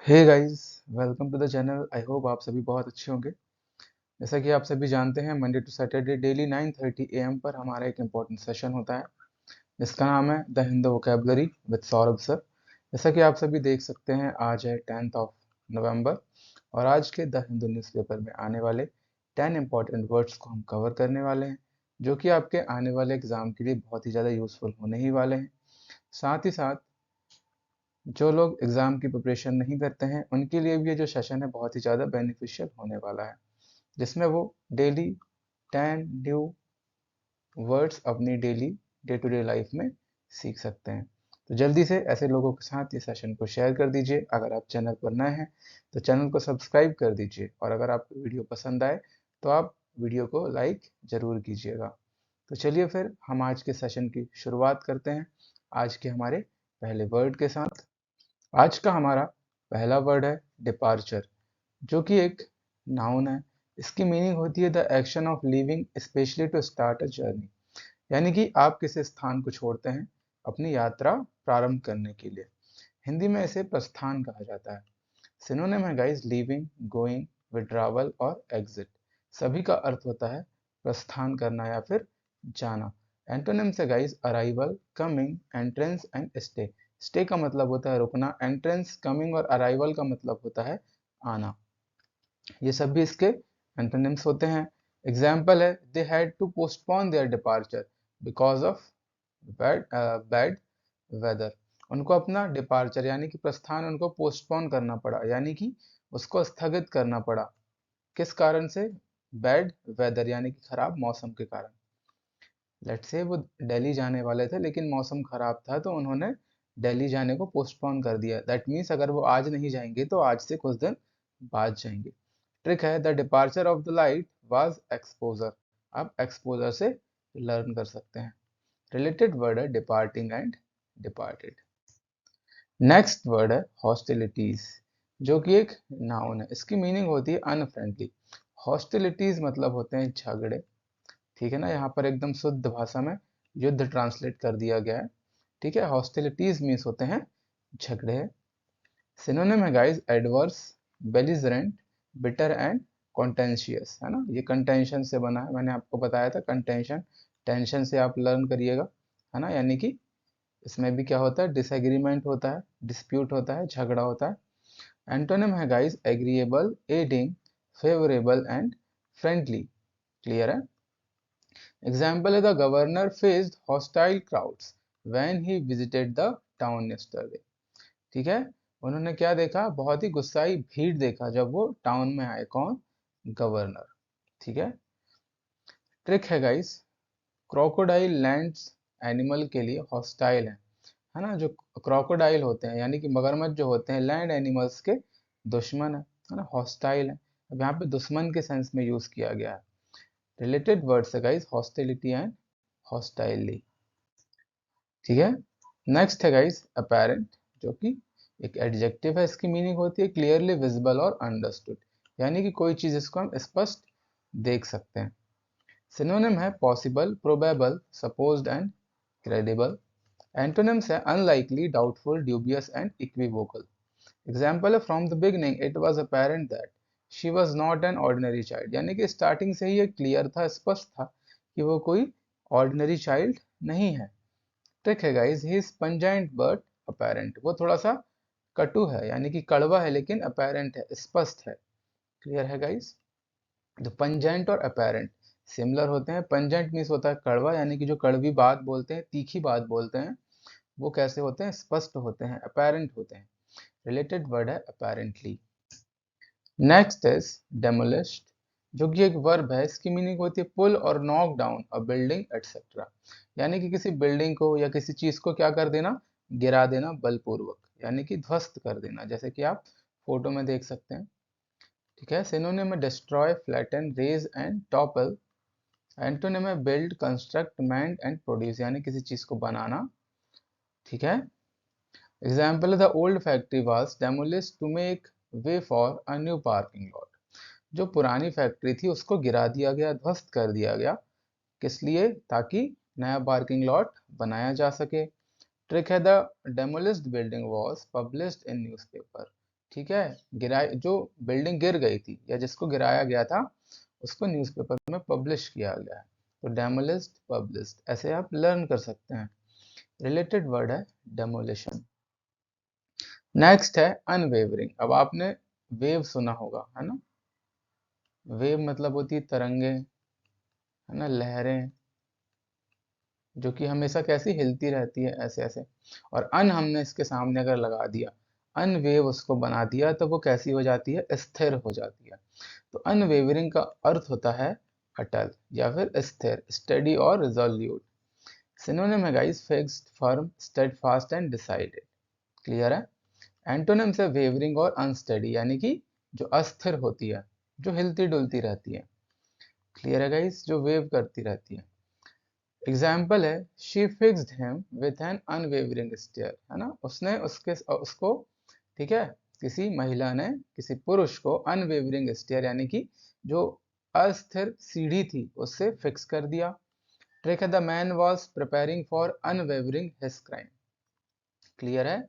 Hey guys, welcome to the channel. I hope आप सभी बहुत अच्छे होंगे। जैसा कि आप सभी जानते हैं, Monday to Saturday daily 9:30 AM पर हमारा एक इम्पोर्टेंट सेशन होता है जिसका नाम है the Hindu vocabulary with Saurabh sir. जैसा कि आप सभी देख सकते हैं, आज है 10th नवंबर और आज के द हिंदू न्यूज़पेपर में आने वाले 10 इम्पॉर्टेंट वर्ड्स को हम कवर करने वाले हैं, जो कि आपके आने वाले एग्जाम के लिए बहुत ही ज़्यादा यूजफुल होने ही वाले हैं। साथ ही साथ जो लोग एग्ज़ाम की प्रिपरेशन नहीं करते हैं उनके लिए भी ये जो सेशन है बहुत ही ज़्यादा बेनिफिशियल होने वाला है, जिसमें वो डेली 10 न्यू वर्ड्स अपनी daily day to day life में सीख सकते हैं। तो जल्दी से ऐसे लोगों के साथ ये सेशन को शेयर कर दीजिए। अगर आप चैनल पर नए हैं तो चैनल को सब्सक्राइब कर दीजिए, और अगर आपको वीडियो पसंद आए तो आप वीडियो को लाइक ज़रूर कीजिएगा। तो चलिए फिर हम आज के सेशन की शुरुआत करते हैं आज के हमारे पहले वर्ड के साथ। आज का हमारा पहला वर्ड है डिपार्चर, जो कि एक नाउन है। इसकी मीनिंग होती है the action of leaving specially to start a journey, यानी कि आप किसी स्थान को छोड़ते हैं अपनी यात्रा प्रारंभ करने के लिए। हिंदी में इसे प्रस्थान कहा जाता है। सिनोनिम है गाइस लीविंग, गोइंग, विड्रावल और एग्जिट। सभी का अर्थ होता है प्रस्थान करना या फिर जाना। एंटोनिम्स है guys arrival, coming, entrance and stay. Stay का मतलब होता है रुकना, एंट्रेंस, कमिंग और अराइवल का मतलब होता है आना। ये सब भी इसके एंटोनिम्स होते हैं। एग्जाम्पल है they had to postpone their departure because of bad weather. उनको अपना डिपार्चर यानी कि प्रस्थान उनको पोस्टपोन करना पड़ा, यानी कि उसको स्थगित करना पड़ा। किस कारण से? बैड वेदर यानी कि खराब मौसम के कारण। लेट्स से वो दिल्ली जाने वाले थे लेकिन मौसम खराब था तो उन्होंने दिल्ली जाने को पोस्टपोन कर दिया। दैट मीन्स अगर वो आज नहीं जाएंगे तो आज से कुछ दिन बाद जाएंगे। ट्रिक है the departure of the light was exposure. आप एक्सपोजर से लर्न कर सकते हैं। रिलेटेड वर्ड है departing and departed. Next word है हॉस्टिलिटीज, जो कि एक नाउन है। इसकी मीनिंग होती है अनफ्रेंडली। हॉस्टिलिटीज मतलब होते हैं झगड़े। ठीक है ना, यहाँ पर एकदम शुद्ध भाषा में युद्ध ट्रांसलेट कर दिया गया है। ठीक है, हॉस्टिलिटीज मीन्स होते हैं झगड़े। सिनोनिम है guys adverse, belligerent, bitter and contentious. है ना, ये कंटेंशन से बना है, मैंने आपको बताया था कंटेंशन टेंशन से आप लर्न करिएगा। है ना, यानी कि इसमें भी क्या होता है, डिसएग्रीमेंट होता है, डिस्प्यूट होता है, झगड़ा होता है। एंटोनिम है guys agreeable, adding, favourable and friendly. Clear है? एग्जाम्पल है the governor faced hostile crowds when he visited the town yesterday. ठीक है, उन्होंने क्या देखा? बहुत ही गुस्साई भीड़ देखा जब वो टाउन में आए। कौन? गवर्नर। ठीक है। ट्रिक है गाइस क्रोकोडाइल लैंड्स एनिमल के लिए हॉस्टाइल है ना। जो क्रोकोडाइल होते हैं यानी कि मगरमच्छ जो होते हैं लैंड एनिमल्स के दुश्मन है ना, हॉस्टाइल है। अब यहाँ पे दुश्मन के सेंस में यूज किया गया है। रिलेटेड वर्ड्स है गाइस हॉस्टिलिटी एंड हॉस्टाइली। ठीक है। नेक्स्ट है गाइस अपेरेंट, जो कि एक एडजेक्टिव है। इसकी मीनिंग होती है क्लियरली विजिबल और अंडरस्टूड, यानी कि कोई चीज इसको हम स्पष्ट देख सकते हैं। सिनोनिम है possible, probable, supposed and credible. Antonyms है unlikely, doubtful, dubious and equivocal. Example है from the beginning it was apparent that she was not an ordinary child, यानी कि स्टार्टिंग से ही ये क्लियर था, स्पष्ट था कि वो कोई ऑर्डिनरी चाइल्ड नहीं है। ट्रिक है guys he is pungent but apparent. वो थोड़ा सा कटु है, यानी कि कड़वा है लेकिन अपेरेंट है, स्पष्ट है। क्लियर है गाइस? तो पंजेंट और अपेरेंट सिमिलर होते हैं। पंजेंट मीन्स होता है कड़वा, यानी कि जो कड़वी बात बोलते हैं, तीखी बात बोलते हैं, वो कैसे होते हैं? स्पष्ट होते हैं, अपेरेंट होते हैं। रिलेटेड वर्ड है अपेरेंटली। नेक्स्ट इज डेमोलिश्ड, जो कि एक वर्ब है। इसकी मीनिंग होती है पुल और नॉक डाउन अ बिल्डिंग एटसेट्रा, यानी कि किसी बिल्डिंग को या किसी चीज को क्या कर देना? गिरा देना बलपूर्वक, यानी कि ध्वस्त कर देना, जैसे कि आप फोटो में देख सकते हैं। ठीक है। सिनोनिम है destroy, flatten, raze and topple. Antonym है build, construct, mend and produce, यानी किसी चीज को बनाना। ठीक है। Example the old factory was demolished to make way for a new parking lot. जो पुरानी फैक्ट्री थी उसको गिरा दिया गया, ध्वस्त कर दिया गया। किस लिए? ताकि नया पार्किंग लॉट बनाया जा सके। ट्रिक है the demolished building was published in newspaper. ठीक है, गिराई जो बिल्डिंग गिर गई थी या जिसको गिराया गया था उसको न्यूज़पेपर में पब्लिश किया गया है। तो डेमोलिश्ड, पब्लिश्ड, ऐसे आप लर्न कर सकते हैं। रिलेटेड वर्ड है डेमोलिशन। नेक्स्ट है अनवेवरिंग। अब आपने वेव सुना होगा, है ना। वेव मतलब होती है तरंगे, है ना, लहरें, जो कि हमेशा कैसी हिलती रहती है, ऐसे ऐसे। और अन हमने इसके सामने अगर लगा दिया, अनवेव उसको बना दिया, तो वो कैसी हो जाती है, स्थिर हो जाती है। तो अनवेवरिंग का अर्थ होता है अटल या फिर स्थिर, स्टडी और रिजोल्यूट। सिनोनिम है guys fixed, firm, steadfast and decided. Clear है। एंटोनिम्स है वेवरिंग और अनस्टेडी, यानी कि जो अस्थिर होती है, जो हिलती डुलती रहती है। क्लियर है गाइस, जो वेव करती रहती है। एग्जाम्पल है she fixed him with an unwavering stare, है ना, उसने उसको, ठीक है, किसी महिला ने किसी पुरुष को अनवेवरिंग स्टेयर यानी कि जो अस्थिर सीढ़ी थी उससे फिक्स कर दिया। ट्रिक है the man was preparing for unwavering his crime. Clear है।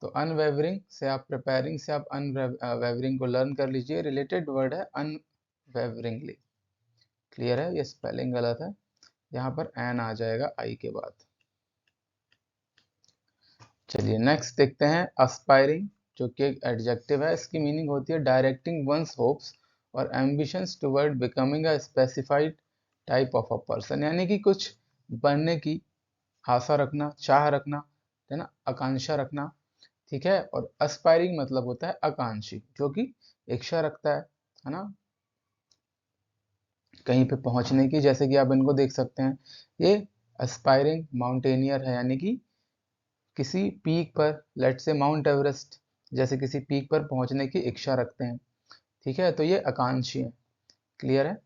तो अनवेवरिंग से आप प्रिपेयरिंग से आप अनवेवरिंग को लर्न कर लीजिए। रिलेटेड वर्ड है अनवेवरिंगली। क्लियर है, ये स्पेलिंग गलत है, यहाँ पर एन आ जाएगा आई के बाद। चलिए नेक्स्ट देखते हैं एस्पायरिंग, जो कि एक एडजेक्टिव है। इसकी मीनिंग होती है डायरेक्टिंग वंस होप्स और ambitions toward becoming a specified type of a person, यानी कि कुछ बनने की आशा रखना, चाह रखना, है ना, आकांक्षा रखना। ठीक है। और एस्पायरिंग मतलब होता है आकांक्षी, जो कि इच्छा रखता है ना, कहीं पे पहुंचने की। जैसे कि आप इनको देख सकते हैं, ये एस्पायरिंग माउंटेनियर है, यानी कि किसी पीक पर, लेट्स से माउंट एवरेस्ट जैसे किसी पीक पर पहुंचने की इच्छा रखते हैं। ठीक है, तो ये आकांक्षी है। क्लियर है।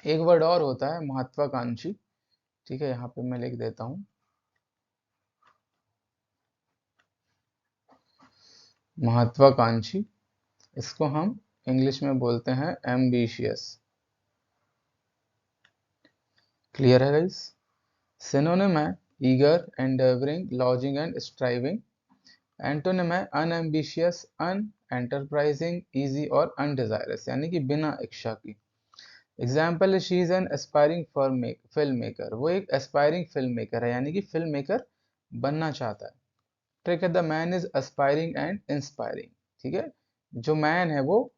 एक वर्ड और होता है महत्वाकांक्षी। ठीक है, यहाँ पे मैं लिख देता हूँ महत्वाकांक्षी। इसको हम इंग्लिश में बोलते हैं एम्बिशियस। क्लियर है गाइस। सिनोनिम है eager, endeavouring, lodging and striving. Antonym है अनएम्बिशियस, अनएंटरप्राइजिंग, इजी और अनडिजायरस, यानी कि बिना इच्छा की। एग्जाम्पल है she is an aspiring film maker, वो एक एस्पायरिंग फिल्म मेकर है, यानी कि फिल्म मेकर बनना चाहता है। ठीक है, the man is aspiring and inspiring. ठीक है, जो मैन है वो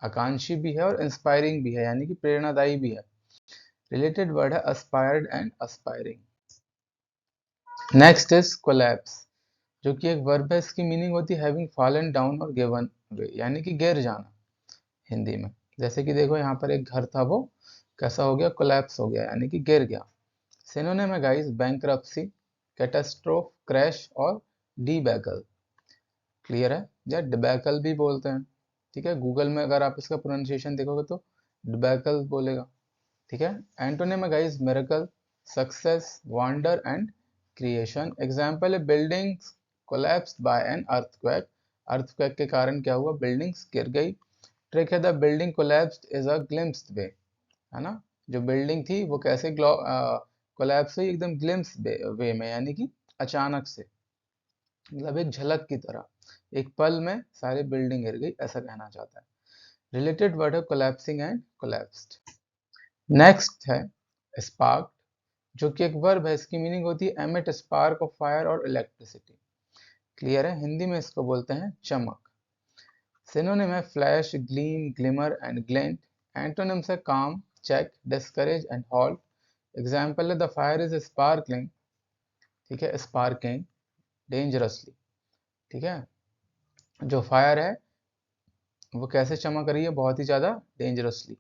आकांक्षी भी है और इंस्पायरिंग भी है, यानी कि प्रेरणादायी भी है। रिलेटेड वर्ड है aspired and aspiring. Next is collapse, जो कि एक वर्ब है। इसकी मीनिंग होती है हैविंग फॉलन डाउन और गिवन वे, यानी कि गिर जाना हिंदी में। जैसे कि देखो यहाँ पर एक घर था, वो कैसा हो गया, कोलैप्स हो गया, यानी कि गिर गया। सिनोनिम है गाइस बैंकरप्सी, कैटास्ट्रोफ, क्रैश और डीबैकल। क्लियर है, या डिबैकल भी बोलते हैं। ठीक है, गूगल में अगर आप इसका प्रोनाउंसिएशन देखोगे तो डिबैकल बोलेगा। ठीक है। एंटोनिम है guys miracle, success, wonder and creation. Example है buildings collapsed by an earthquake, earthquake के कारण क्या हुआ, बिल्डिंग्स गिर गई। ट्रिक है the building collapsed is a glimpsed way, है ना, जो बिल्डिंग थी वो कैसे कोलैप्स हुई, एकदम ग्लिम्स वे में, यानी कि अचानक से, मतलब एक झलक की तरह, एक पल में सारी बिल्डिंग गिर गई, ऐसा कहना चाहता है। रिलेटेड वर्ड है कोलैप्सिंग एंड कोलैप्स्ड। नेक्स्ट है स्पार्क, जो कि एक वर्ब है। इसकी मीनिंग होती है एमिट स्पार्क ऑफ फायर और इलेक्ट्रिसिटी। क्लियर है, हिंदी में इसको बोलते हैं चमक। सिनोनिम है flash, gleam, glimmer and glint. Antonyms है calm, check, discourage and halt. Example है द फायर इज स्पार्कलिंग, ठीक है, स्पार्किंग डेंजरसली। ठीक है, जो फायर है वो कैसे चमक रही है, बहुत ही ज्यादा डेंजरसली।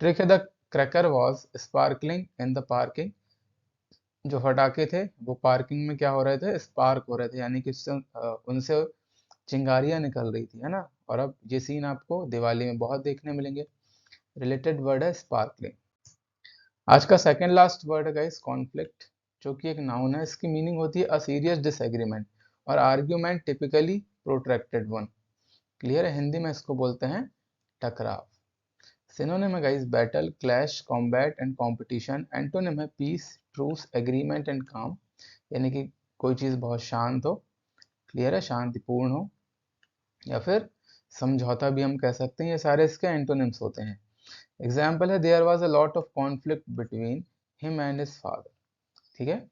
ट्रिक है the cracker was sparkling in the parking, जो फटाके थे वो पार्किंग में क्या हो रहे थे, स्पार्क हो रहे थे, यानी कि उनसे चिंगारियां निकल रही थी, है ना। और अब ये सीन आपको दिवाली में बहुत देखने मिलेंगे। रिलेटेड वर्ड है स्पार्कलिंग। आज का सेकंड लास्ट वर्ड है गाइस कॉन्फ्लिक्ट, जो कि एक नाउन है। इसकी मीनिंग होती है अ सीरियस डिसएग्रीमेंट और argument, typically protracted one. Clear है, हिंदी में इसको बोलते हैं टकराव। सिनोनिम है guys battle, clash, combat and competition. Antonym है पीस, ट्रूस, एग्रीमेंट एंड काम, यानी कि कोई चीज़ बहुत शांत हो, क्लियर है, शांतिपूर्ण हो, या फिर समझौता भी हम कह सकते हैं। ये सारे इसके एंटोनिम्स होते हैं। एग्जाम्पल है, there was a lot of conflict between him and his father. ठीक है,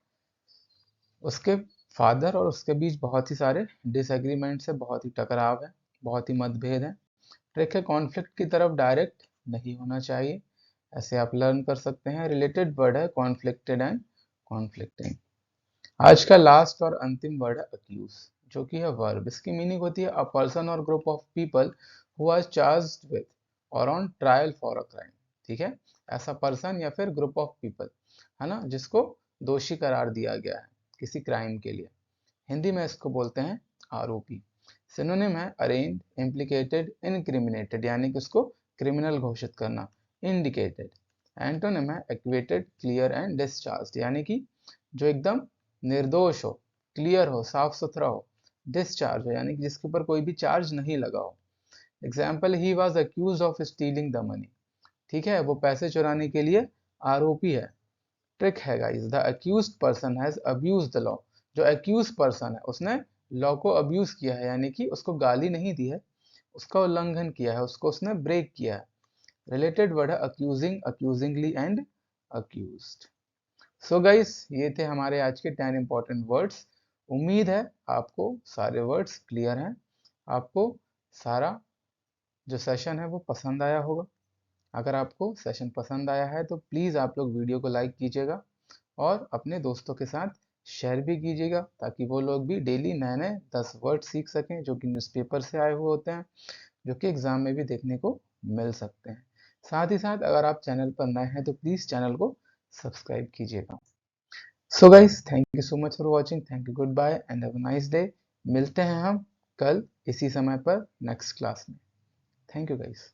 उसके फादर और उसके बीच बहुत ही सारे डिसएग्रीमेंट्स है, बहुत ही टकराव है, बहुत ही मतभेद है। ट्रिक है, कॉन्फ्लिक्ट की तरफ डायरेक्ट नहीं होना चाहिए, ऐसे आप लर्न कर सकते हैं। रिलेटेड वर्ड है कॉन्फ्लिक्टेड एंड कॉन्फ्लिक्टिंग। आज का लास्ट और अंतिम वर्ड है अक्यूज, जो कि है वर्ब। इसकी मीनिंग होती है अ पर्सन और group of people who are charged with और on trial for a crime. ठीक है, ऐसा पर्सन या फिर ग्रुप ऑफ पीपल है ना, जिसको दोषी करार दिया गया है किसी क्राइम के लिए। हिंदी में इसको बोलते हैं आरोपी। सिनोनिम है अरेंज्ड, इम्प्लीकेटेड, इनक्रिमिनेटेड, यानी कि उसको क्रिमिनल घोषित करना, इंडिकेटेड। एंटोनिम है एक्वेटेड, क्लियर एंड डिस्चार्ज, यानी कि जो एकदम निर्दोष हो, क्लियर हो, साफ सुथरा हो। डिस्चार्ज हो यानी कि जिसके ऊपर कोई भी चार्ज नहीं लगा हो। Example, he was accuse of stealing the money. ठीक है, वो पैसे चुराने के लिए आरोपी है। ट्रिक है guys, the accused person has abused the law. जो अक्यूज पर्सन है उसने लॉ को अब्यूज किया है, यानी कि उसको गाली नहीं दी है, उसका उल्लंघन किया है, उसको उसने ब्रेक किया है। रिलेटेड वर्ड है accusing, accusingly and accused. So guys, ये थे हमारे आज के 10 इंपॉर्टेंट वर्ड्स। उम्मीद है आपको सारे वर्ड्स क्लियर हैं, आपको सारा जो सेशन है वो पसंद आया होगा। अगर आपको सेशन पसंद आया है तो प्लीज़ आप लोग वीडियो को लाइक कीजिएगा और अपने दोस्तों के साथ शेयर भी कीजिएगा, ताकि वो लोग भी डेली नए नए 10 वर्ड सीख सकें जो कि न्यूज़पेपर से आए हुए होते हैं, जो कि एग्ज़ाम में भी देखने को मिल सकते हैं। साथ ही साथ अगर आप चैनल पर नए हैं तो प्लीज़ चैनल को सब्सक्राइब कीजिएगा। So guys, thank you so much for watching, thank you, good bye and have a nice day. मिलते हैं हम कल इसी समय पर नेक्स्ट क्लास में। Thank you guys.